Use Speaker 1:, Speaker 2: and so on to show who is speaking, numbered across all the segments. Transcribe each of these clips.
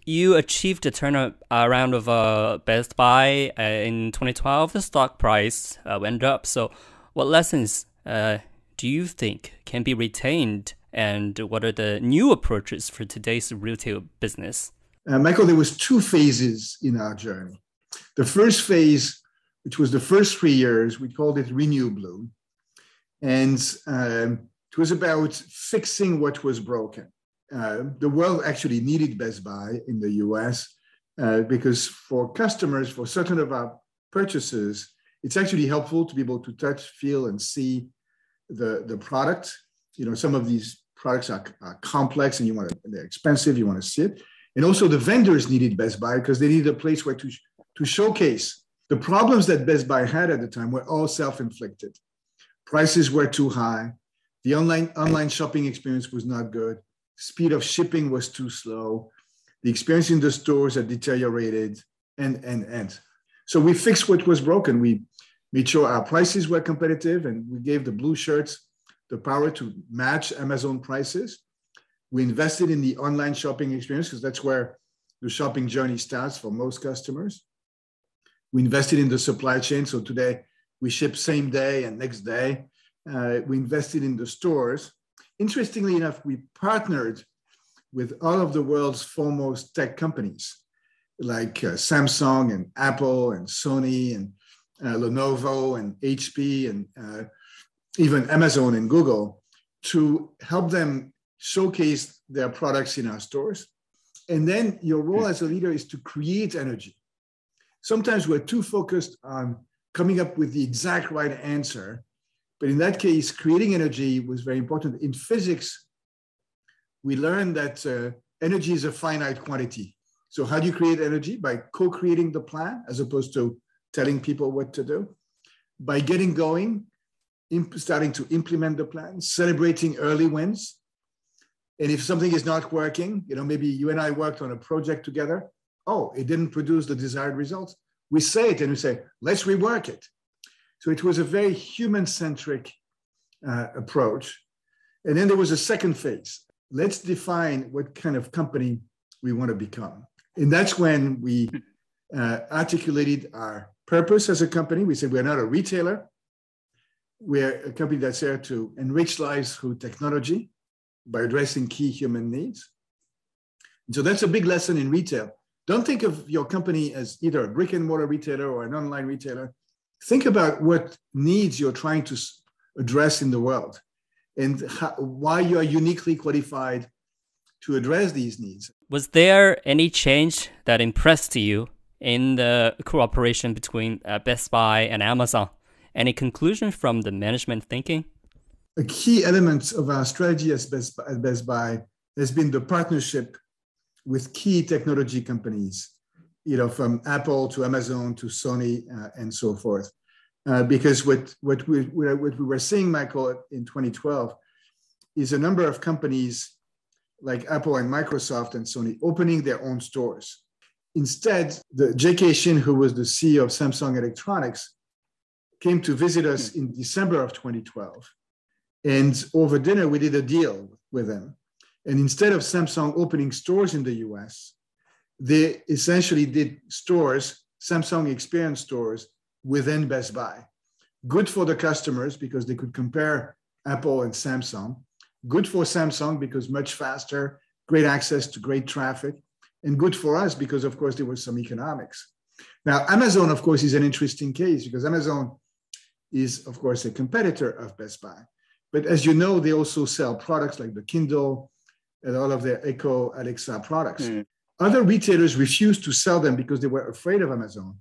Speaker 1: You achieved a turnaround of Best Buy in 2012. The stock price went up. So what lessons do you think can be retained, and what are the new approaches for today's retail business?
Speaker 2: Michael, there was two phases in our journey. The first phase, which was the first 3 years, we called it Renew Bloom. And it was about fixing what was broken. The world actually needed Best Buy in the US because for customers, for certain of our purchases, it's actually helpful to be able to touch, feel, and see the product. Some of these products are complex and they're expensive, you want to see it. And also the vendors needed Best Buy because they needed a place where to showcase. The problems that Best Buy had at the time were all self-inflicted. Prices were too high. The online shopping experience was not good. Speed of shipping was too slow. The experience in the stores had deteriorated, and. So we fixed what was broken. We made sure our prices were competitive, and we gave the blue shirts the power to match Amazon prices. We invested in the online shopping experience because that's where the shopping journey starts for most customers. We invested in the supply chain. So today we ship same day and next day. We invested in the stores. Interestingly enough, we partnered with all of the world's foremost tech companies like Samsung and Apple and Sony and Lenovo and HP and even Amazon and Google to help them showcase their products in our stores. And then your role as a leader is to create energy. Sometimes we're too focused on coming up with the exact right answer. But in that case, creating energy was very important. In physics, we learned that energy is a finite quantity. So how do you create energy? By co-creating the plan, as opposed to telling people what to do. By getting going, starting to implement the plan, celebrating early wins. And if something is not working, maybe you and I worked on a project together. Oh, it didn't produce the desired results. We say it and we say, let's rework it. So it was a very human-centric approach. And then there was a second phase. Let's define what kind of company we want to become. And that's when we articulated our purpose as a company. We said we're not a retailer. We're a company that's there to enrich lives through technology by addressing key human needs. And so that's a big lesson in retail. Don't think of your company as either a brick and mortar retailer or an online retailer. Think about what needs you're trying to address in the world and why you are uniquely qualified to address these needs.
Speaker 1: Was there any change that impressed you in the cooperation between Best Buy and Amazon? Any conclusion from the management thinking?
Speaker 2: A key element of our strategy at Best Buy has been the partnership with key technology companies, from Apple to Amazon to Sony and so forth. Because what we were seeing, Michael, in 2012 is a number of companies like Apple and Microsoft and Sony opening their own stores. Instead, J.K. Shin, who was the CEO of Samsung Electronics, came to visit us in December of 2012. And over dinner, we did a deal with them. And instead of Samsung opening stores in the US, they essentially did stores, Samsung Experience stores, within Best Buy. Good for the customers because they could compare Apple and Samsung. Good for Samsung because much faster, great access to great traffic. And good for us because, of course, there was some economics. Now, Amazon, of course, is an interesting case because Amazon is, of course, a competitor of Best Buy. But as you know, they also sell products like the Kindle and all of their Echo, Alexa products. Other retailers refused to sell them because they were afraid of Amazon.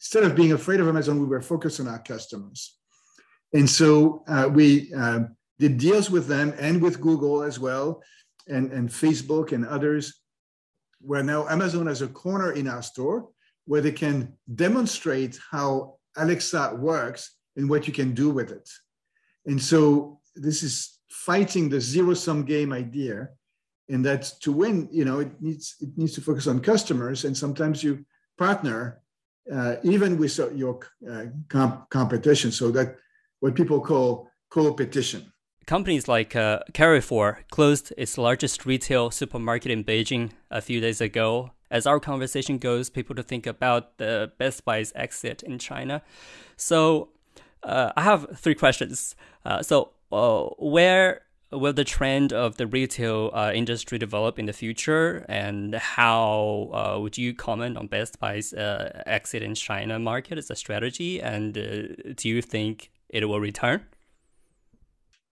Speaker 2: Instead of being afraid of Amazon, we were focused on our customers. And so we did deals with them and with Google as well, and Facebook and others, where now Amazon has a corner in our store where they can demonstrate how Alexa works and what you can do with it. And so this is fighting the zero-sum game idea, and that to win, it needs to focus on customers, and sometimes you partner even with your competition, so that what people call co-petition.
Speaker 1: companies like Carrefour closed its largest retail supermarket in Beijing a few days ago. As our conversation goes, people to think about the Best Buy's exit in China. So I have three questions. Where will the trend of the retail industry develop in the future, and how would you comment on Best Buy's exit in China market as a strategy, and do you think it will return?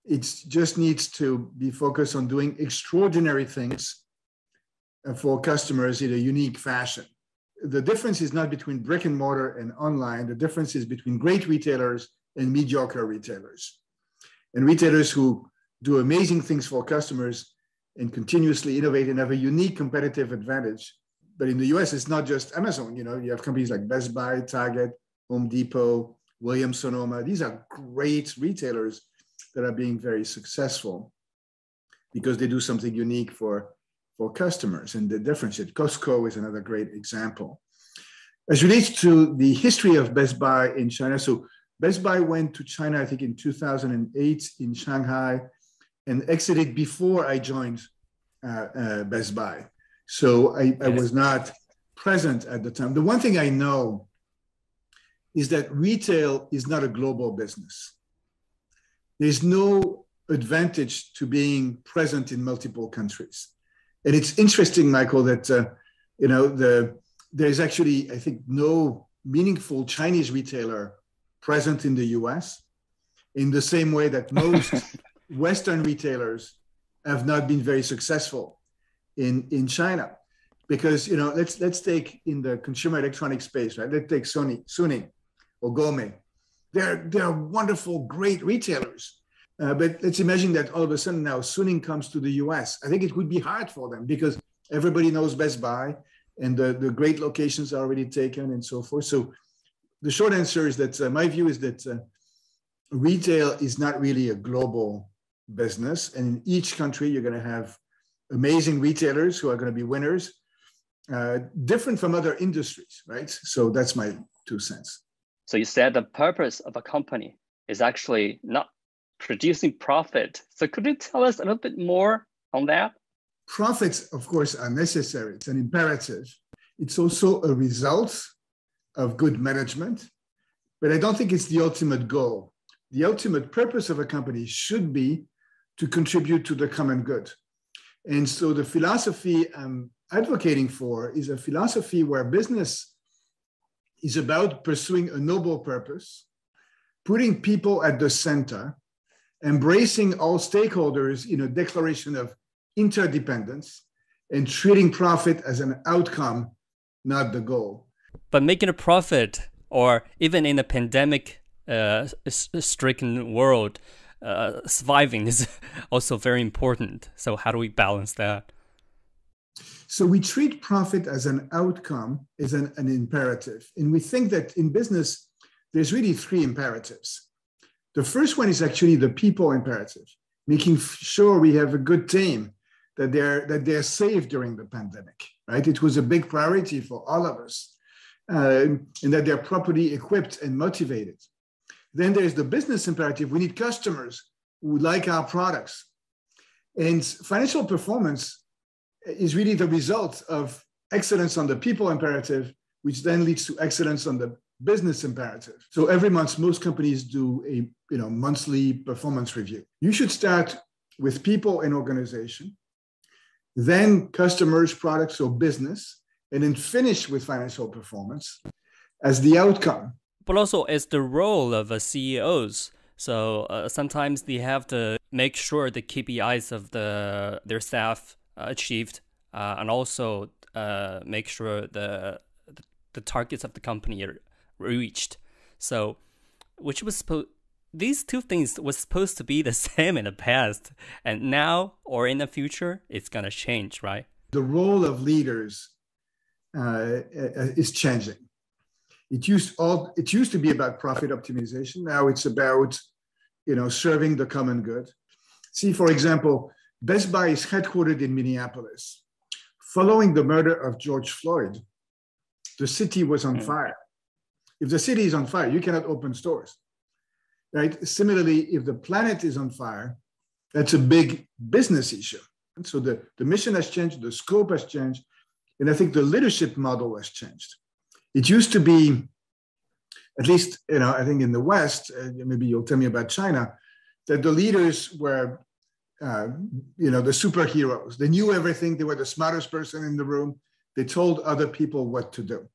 Speaker 2: It just needs to be focused on doing extraordinary things for customers in a unique fashion. The difference is not between brick and mortar and online. The difference is between great retailers and mediocre retailers. And retailers who do amazing things for customers and continuously innovate and have a unique competitive advantage. But in the US, it's not just Amazon. You know, you have companies like Best Buy, Target, Home Depot, Williams-Sonoma. These are great retailers that are being very successful because they do something unique for customers and they differentiate. Costco is another great example. As relates to the history of Best Buy in China, so Best Buy went to China, I think in 2008 in Shanghai, and exited before I joined Best Buy. So I was not present at the time. The one thing I know is that retail is not a global business. There's no advantage to being present in multiple countries. And it's interesting, Michael, that there's actually, I think, no meaningful Chinese retailer present in the US, in the same way that most Western retailers have not been very successful in China. Because, let's take in the consumer electronics space, right? Let's take Suning or Gome. They're wonderful, great retailers. But let's imagine that all of a sudden now Suning comes to the US. I think it would be hard for them because everybody knows Best Buy and the great locations are already taken and so forth. So the short answer is that my view is that retail is not really a global business. And in each country, you're going to have amazing retailers who are going to be winners, different from other industries, right? So that's my 2 cents.
Speaker 3: So you said the purpose of a company is actually not producing profit. So could you tell us a little bit more on that?
Speaker 2: Profits, of course, are necessary. It's an imperative. It's also a result of good management, but I don't think it's the ultimate goal. The ultimate purpose of a company should be to contribute to the common good. And so the philosophy I'm advocating for is a philosophy where business is about pursuing a noble purpose, putting people at the center, embracing all stakeholders in a declaration of interdependence, and treating profit as an outcome, not the goal.
Speaker 1: But making a profit, or even in a pandemic-stricken world, surviving is also very important. So how do we balance that?
Speaker 2: So we treat profit as an outcome, as an imperative. And we think that in business, there's really 3 imperatives. The first one is actually the people imperative, making sure we have a good team, that they're safe during the pandemic, right? It was a big priority for all of us, and that they're properly equipped and motivated. Then there's the business imperative. We need customers who like our products. And financial performance is really the result of excellence on the people imperative, which then leads to excellence on the business imperative. So every month, most companies do a monthly performance review. You should start with people and organization, then customers, products, or business, and then finish with financial performance as the outcome.
Speaker 1: But also as the role of CEOs. So sometimes they have to make sure the KPIs of their staff achieved, and also make sure the targets of the company are reached. So, these 2 things were supposed to be the same in the past, and now or in the future, it's gonna change, right?
Speaker 2: The role of leaders is changing. It used to be about profit optimization. Now it's about serving the common good. See, for example, Best Buy is headquartered in Minneapolis. Following the murder of George Floyd, the city was on fire. If the city is on fire, you cannot open stores, right? Similarly, if the planet is on fire, That's a big business issue. And so the mission has changed, the scope has changed, and I think the leadership model has changed. It used to be, at least, I think in the West, maybe you'll tell me about China, that the leaders were, the superheroes. They knew everything. They were the smartest person in the room. They told other people what to do.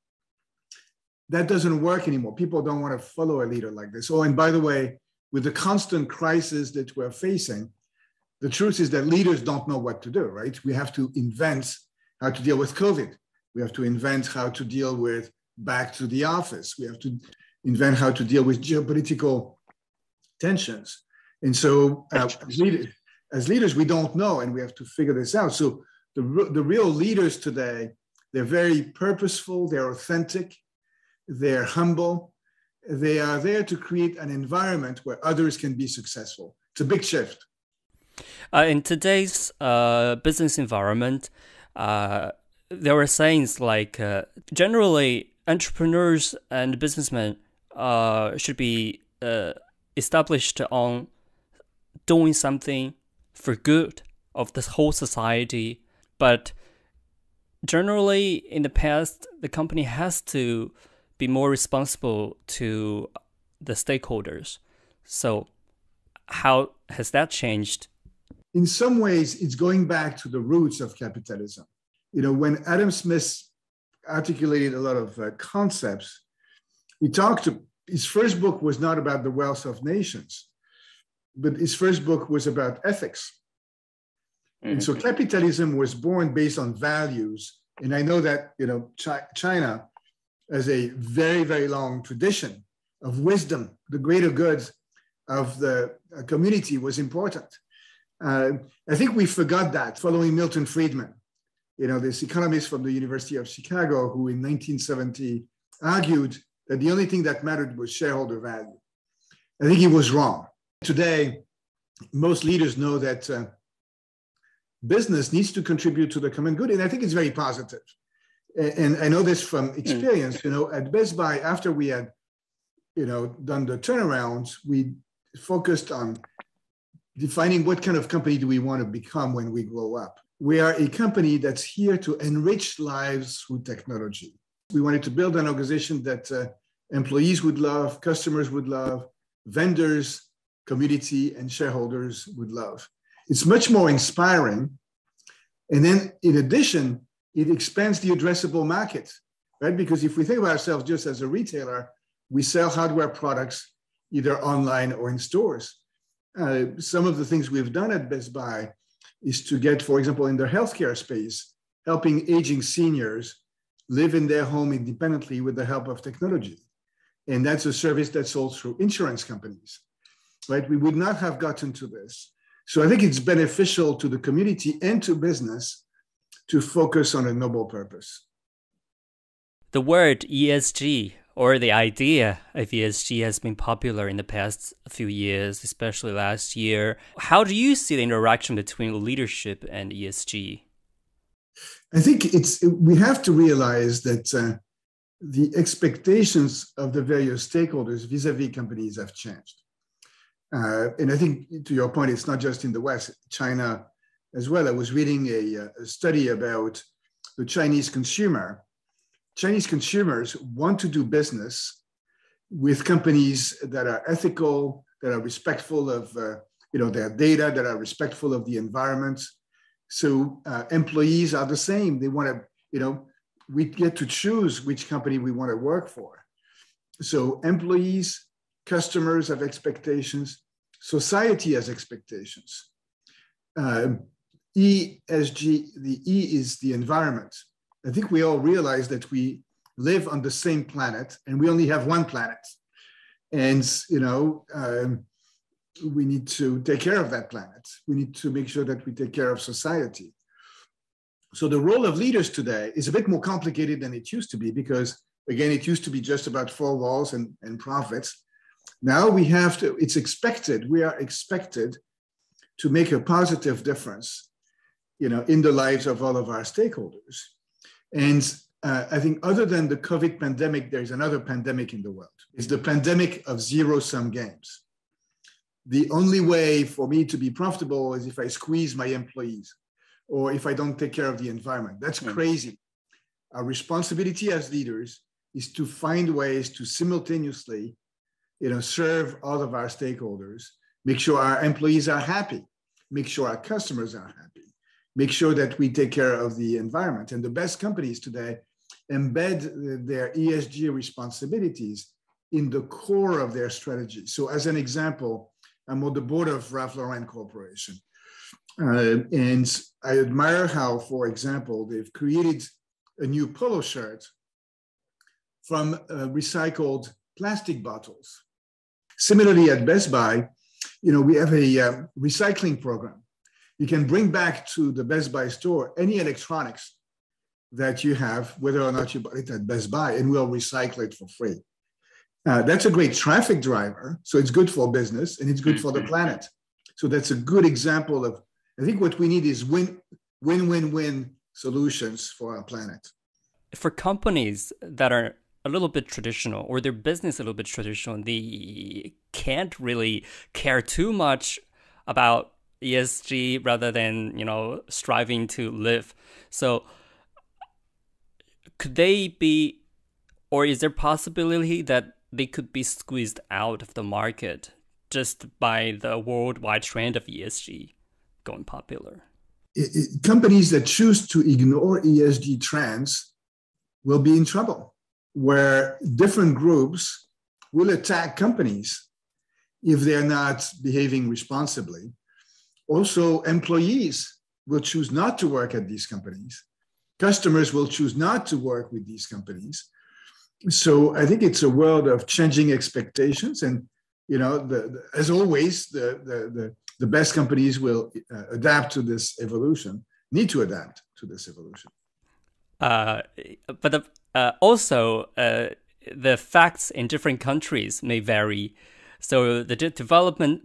Speaker 2: That doesn't work anymore. People don't want to follow a leader like this. Oh, and by the way, with the constant crisis that we're facing, the truth is that leaders don't know what to do, right? We have to invent how to deal with COVID. We have to invent how to deal with back to the office. We have to invent how to deal with geopolitical tensions. And so as leaders, we don't know, and we have to figure this out. So the real leaders today, they're very purposeful, they're authentic, they're humble. They are there to create an environment where others can be successful. It's a big shift.
Speaker 1: In today's business environment, there are sayings like generally entrepreneurs and businessmen should be established on doing something for good of the whole society. But generally in the past, the company has to be more responsible to the stakeholders. So how has that changed?
Speaker 2: In some ways, it's going back to the roots of capitalism. When Adam Smith articulated a lot of concepts, his first book was not about the wealth of nations, but his first book was about ethics. Mm-hmm. And so capitalism was born based on values. And I know that, China has a very, very long tradition of wisdom. The greater good of the community was important. I think we forgot that following Milton Friedman, this economist from the University of Chicago, who in 1970 argued that the only thing that mattered was shareholder value. I think he was wrong. Today, most leaders know that business needs to contribute to the common good, and I think it's very positive. And I know this from experience. At Best Buy, after we had, done the turnarounds, we focused on defining what kind of company do we want to become when we grow up. We are a company that's here to enrich lives through technology. We wanted to build an organization that employees would love, customers would love, vendors, community, and shareholders would love. It's much more inspiring. And then in addition, it expands the addressable market, right? Because if we think about ourselves just as a retailer, we sell hardware products either online or in stores. Some of the things we've done at Best Buy is to get, for example, in the healthcare space, helping aging seniors live in their home independently with the help of technology. And that's a service that's sold through insurance companies, right? We would not have gotten to this. So I think it's beneficial to the community and to business to focus on a noble purpose.
Speaker 1: The word ESG, or the idea of ESG, has been popular in the past few years, especially last year. How do you see the interaction between leadership and ESG?
Speaker 2: I think we have to realize that the expectations of the various stakeholders vis-a-vis companies have changed. And I think, to your point, it's not just in the West, China as well. I was reading a study about the Chinese consumer. Chinese consumers want to do business with companies that are ethical, that are respectful of their data, that are respectful of the environment. So employees are the same. They want to, we get to choose which company we want to work for. So employees, customers have expectations, society has expectations. ESG, the E is the environment. I think we all realize that we live on the same planet and we only have one planet. And, we need to take care of that planet. We need to make sure that we take care of society. So the role of leaders today is a bit more complicated than it used to be because, again, it used to be just about four walls and profits. Now we have to, we are expected to make a positive difference, in the lives of all of our stakeholders. And I think other than the COVID pandemic, there's another pandemic in the world. It's the pandemic of zero-sum games. the only way for me to be profitable is if I squeeze my employees or if I don't take care of the environment. That's crazy. Our responsibility as leaders is to find ways to simultaneously, serve all of our stakeholders, make sure our employees are happy, make sure our customers are happy, make sure that we take care of the environment. And the best companies today embed their ESG responsibilities in the core of their strategy. So as an example, I'm on the board of Ralph Lauren Corporation. And I admire how, for example, they've created a new polo shirt from recycled plastic bottles. Similarly, at Best Buy, we have a recycling program. You can bring back to the Best Buy store any electronics that you have, whether or not you bought it at Best Buy, and we'll recycle it for free. That's a great traffic driver. So it's good for business and it's good for the planet. So that's a good example of, I think what we need is win-win-win solutions for our planet.
Speaker 1: For companies that are a little bit traditional or their business a little bit traditional, they can't really care too much about ESG rather than, striving to live. So could they be, or is there possibility that they could be squeezed out of the market just by the worldwide trend of ESG going popular?
Speaker 2: Companies that choose to ignore ESG trends will be in trouble, where different groups will attack companies if they're not behaving responsibly. Also, employees will choose not to work at these companies. Customers will choose not to work with these companies. So I think it's a world of changing expectations, and as always, the best companies will adapt to this evolution. Need to adapt to this evolution.
Speaker 1: But also, the facts in different countries may vary. So the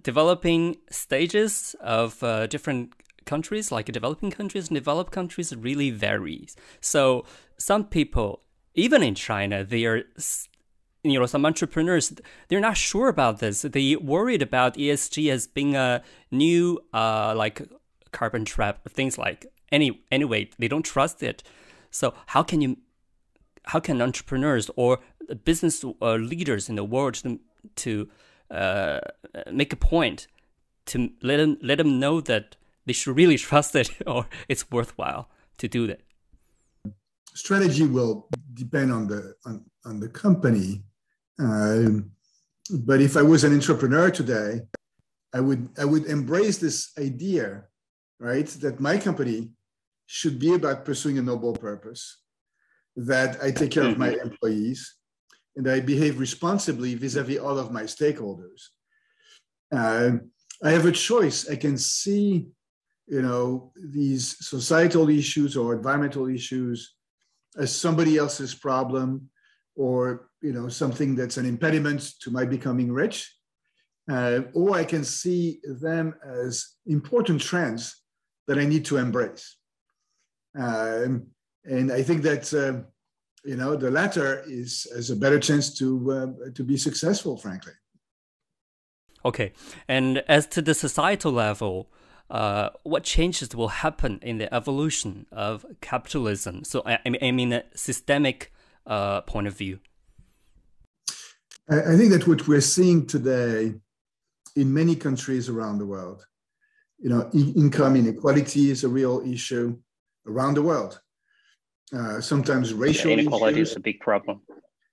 Speaker 1: developing stages of different countries, like developing countries and developed countries, really varies. So some people, even in China, they are, some entrepreneurs, they're not sure about this. They worried about ESG as being a new, like carbon trap, things like. Anyway, they don't trust it. So how can entrepreneurs or business leaders in the world to make a point to let them know that they should really trust it or it's worthwhile to do that?
Speaker 2: Strategy will depend on the company, but if I was an entrepreneur today, I would embrace this idea, right, that my company should be about pursuing a noble purpose, that I take care of my employees, and I behave responsibly vis-a-vis all of my stakeholders. I have a choice. I can see, these societal issues or environmental issues as somebody else's problem, or something that's an impediment to my becoming rich, or I can see them as important trends that I need to embrace. And I think that the latter has a better chance to be successful, frankly. Okay,
Speaker 1: and as to the societal level, what changes will happen in the evolution of capitalism? So I mean a systemic point of view.
Speaker 2: I think that what we're seeing today in many countries around the world, income inequality is a real issue around the world. Sometimes racial
Speaker 3: inequality
Speaker 2: issues.
Speaker 3: is a big problem.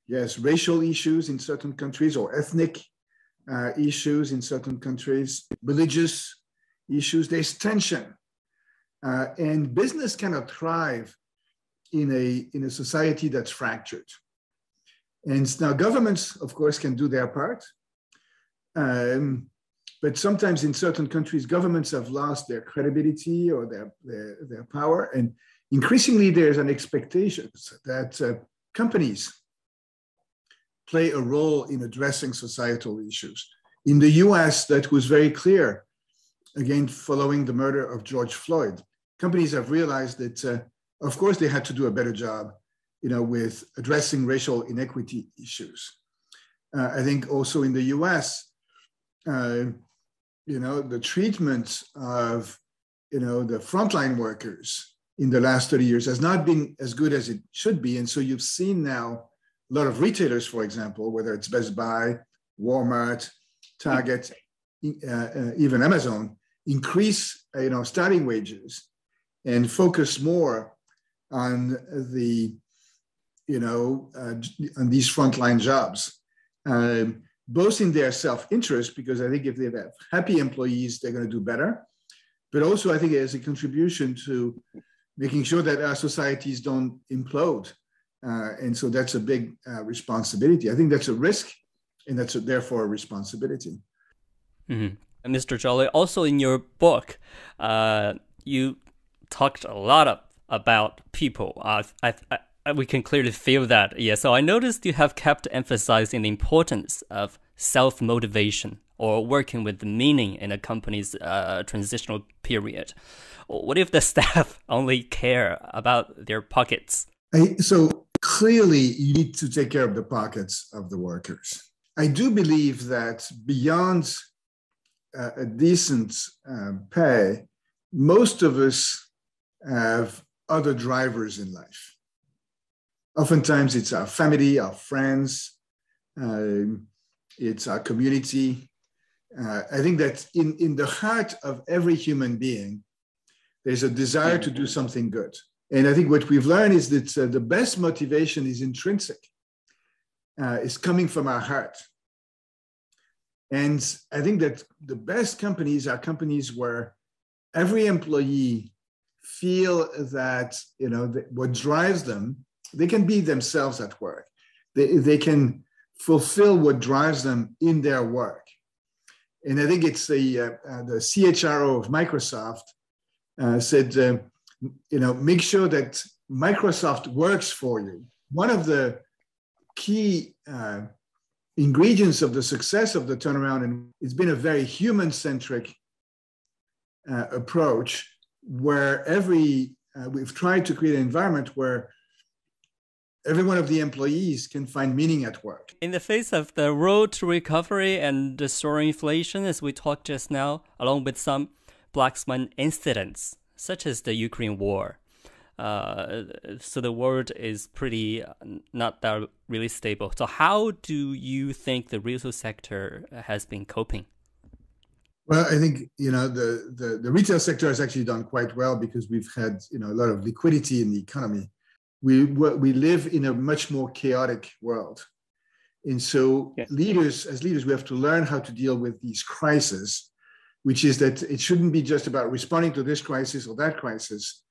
Speaker 2: Yes, racial issues in certain countries, or ethnic issues in certain countries, religious issues. There's tension, and business cannot thrive in a society that's fractured. And now governments, of course, can do their part, but sometimes in certain countries, governments have lost their credibility or their power, and increasingly there's an expectation that companies play a role in addressing societal issues. In the US, that was very clear, again, following the murder of George Floyd. Companies have realized that, of course, they had to do a better job, with addressing racial inequity issues. I think also in the US, the treatment of, the frontline workers in the last 30 years has not been as good as it should be. And so you've seen now a lot of retailers, for example, whether it's Best Buy, Walmart, Target, even Amazon, increase, starting wages and focus more on the, on these frontline jobs, both in their self-interest, because I think if they have happy employees, they're going to do better. But also, I think as a contribution to making sure that our societies don't implode. And so that's a big responsibility. I think that's a risk, and that's therefore a responsibility.
Speaker 1: Mm-hmm. And Mr. Jolly, also in your book, you talked a lot about people. We can clearly feel that. Yeah. So I noticed you have kept emphasizing the importance of self-motivation or working with the meaning in a company's transitional period. What if the staff only care about their pockets?
Speaker 2: So clearly, you need to take care of the pockets of the workers. I do believe that beyond a decent pay, most of us have other drivers in life. Oftentimes, it's our family, our friends, it's our community. I think that in the heart of every human being, there's a desire to do something good. And I think what we've learned is that the best motivation is intrinsic. It's coming from our heart. And I think that the best companies are companies where every employee feel that, what drives them, they can be themselves at work. They can fulfill what drives them in their work. And I think it's the CHRO of Microsoft said, make sure that Microsoft works for you. One of the key ingredients of the success of the turnaround, and it's been a very human-centric approach, where we've tried to create an environment where every one of the employees can find meaning at work.
Speaker 1: In the face of the road to recovery and the soaring inflation, as we talked just now, along with some black swan incidents, such as the Ukraine war, so the world is pretty not that really stable. So how do you think the retail sector has been coping?
Speaker 2: Well, I think, the retail sector has actually done quite well because we've had, a lot of liquidity in the economy. We live in a much more chaotic world. And so as leaders, we have to learn how to deal with these crises, which is that it shouldn't be just about responding to this crisis or that crisis,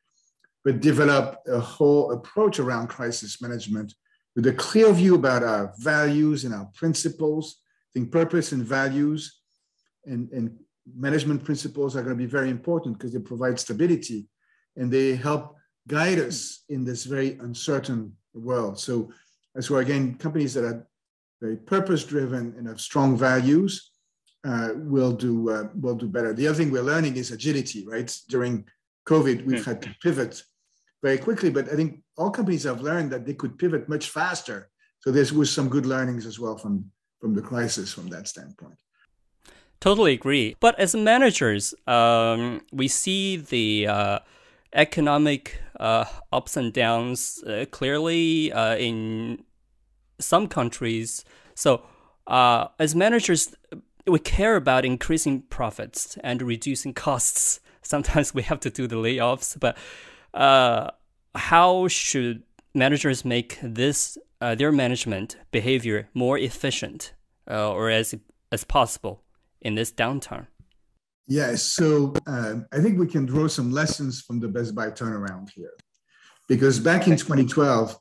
Speaker 2: but develop a whole approach around crisis management with a clear view about our values and our principles. I think purpose and values and management principles are going to be very important because they provide stability and they help guide us in this very uncertain world. So that's where, again, companies that are very purpose-driven and have strong values will do better. The other thing we're learning is agility, right? During COVID, we've had to pivot very quickly, but I think all companies have learned that they could pivot much faster. So there was some good learnings as well from the crisis from that standpoint.
Speaker 1: Totally agree. But as managers, we see the economic ups and downs clearly in some countries. So as managers, we care about increasing profits and reducing costs. Sometimes we have to do the layoffs, but how should managers make this their management behavior more efficient or as possible in this downturn?
Speaker 2: Yes, so I think we can draw some lessons from the Best Buy turnaround here. Because back in 2012,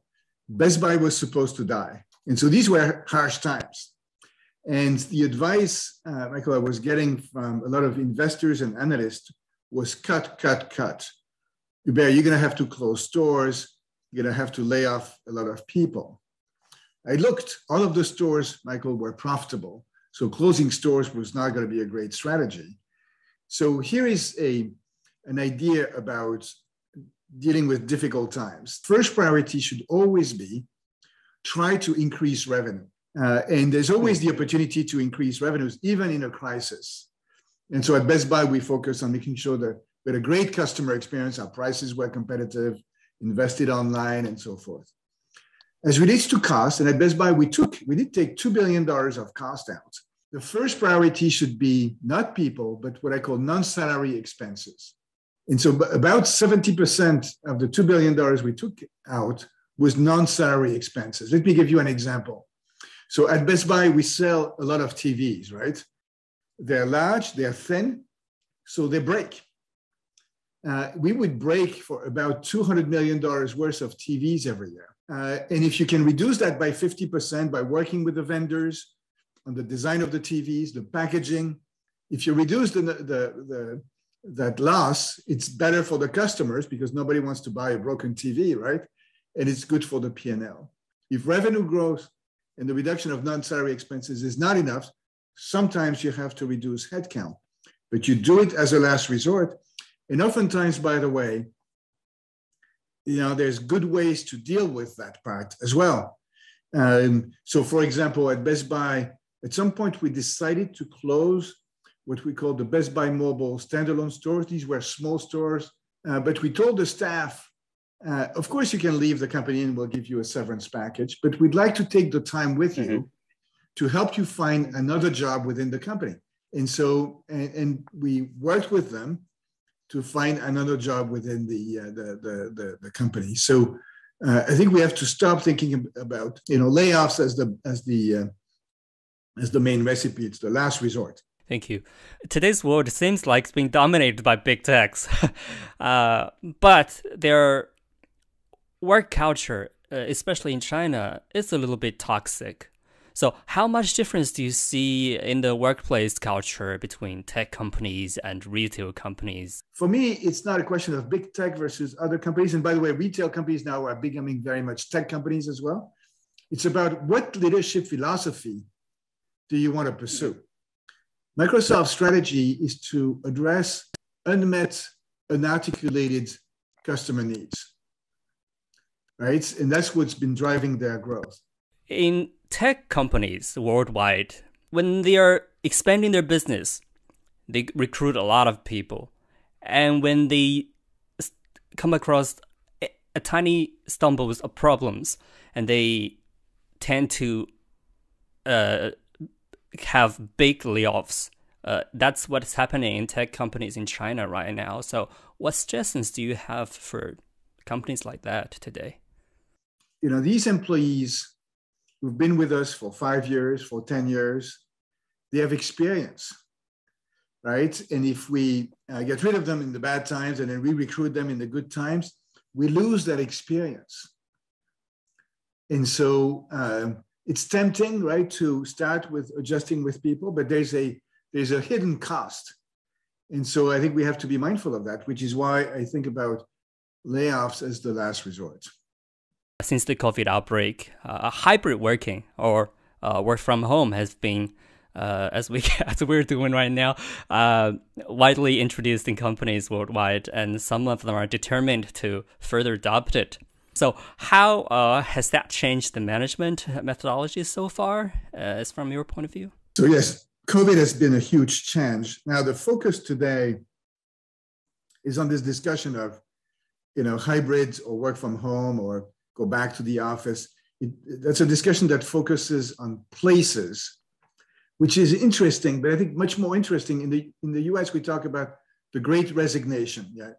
Speaker 2: Best Buy was supposed to die. And so these were harsh times. And the advice, Michael, I was getting from a lot of investors and analysts was cut. Hubert, you're going to have to close stores. You're going to have to lay off a lot of people. I looked, all of the stores, Michael, were profitable. So closing stores was not going to be a great strategy. So here is an idea about dealing with difficult times. First priority should always be try to increase revenue. And there's always the opportunity to increase revenues, even in a crisis. And so at Best Buy, we focus on making sure that we had a great customer experience, our prices were competitive, invested online, and so forth. As relates to cost, and at Best Buy, we did take $2 billion of cost out. The first priority should be not people, but what I call non-salary expenses. And so about 70% of the $2 billion we took out was non-salary expenses. Let me give you an example. So at Best Buy, we sell a lot of TVs, right? They're large, they're thin, so they break. We would break for about $200 million worth of TVs every year. And if you can reduce that by 50% by working with the vendors on the design of the TVs, the packaging, if you reduce that loss, it's better for the customers because nobody wants to buy a broken TV, right? And it's good for the P&L. If revenue growth and the reduction of non-salary expenses is not enough, sometimes you have to reduce headcount, but you do it as a last resort. And oftentimes, by the way, there's good ways to deal with that part as well. So for example, at Best Buy, at some point we decided to close what we call the Best Buy Mobile standalone stores. These were small stores, but we told the staff, of course you can leave the company and we'll give you a severance package, but we'd like to take the time with you to help you find another job within the company. And so, and we worked with them to find another job within the company. So I think we have to stop thinking about layoffs as the main recipe. It's the last resort.
Speaker 1: Thank you. Today's world seems like it's being dominated by big techs, but their work culture, especially in China, is a little bit toxic. So how much difference do you see in the workplace culture between tech companies and retail companies?
Speaker 2: For me, it's not a question of big tech versus other companies. And by the way, retail companies now are becoming very much tech companies as well. It's about what leadership philosophy do you want to pursue? Microsoft's strategy is to address unmet, unarticulated customer needs, right? And that's what's been driving their growth.
Speaker 1: In tech companies worldwide, when they are expanding their business, they recruit a lot of people. And when they come across a tiny stumbles of problems, and they tend to have big layoffs. That's what's happening in tech companies in China right now. So what suggestions do you have for companies like that today?
Speaker 2: These employees who've been with us for 5 years, for 10 years, they have experience, right? And if we get rid of them in the bad times and then we recruit them in the good times, we lose that experience. And so it's tempting, right, to start with adjusting with people, but there's a hidden cost. And so I think we have to be mindful of that, which is why I think about layoffs as the last resort.
Speaker 1: Since the COVID outbreak, hybrid working or work from home has been, as we're doing right now, widely introduced in companies worldwide, and some of them are determined to further adopt it. So how has that changed the management methodology so far, as from your point of view?
Speaker 2: So yes, COVID has been a huge change. Now the focus today is on this discussion of, hybrids or work from home or go back to the office. That's a discussion that focuses on places, which is interesting, but I think much more interesting. In the US, we talk about the Great Resignation. Yeah,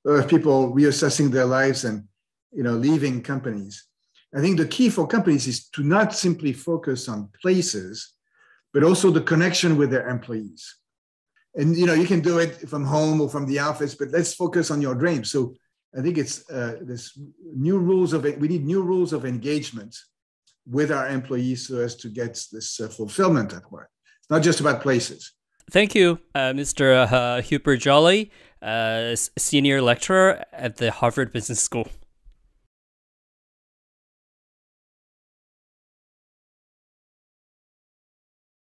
Speaker 2: a lot of people reassessing their lives and leaving companies. I think the key for companies is to not simply focus on places, but also the connection with their employees. And you can do it from home or from the office, but let's focus on your dreams. So I think it's we need new rules of engagement with our employees so as to get this fulfillment at work. It's not just about places.
Speaker 1: Thank you, Mr. Hubert Joly, Senior Lecturer at the Harvard Business School.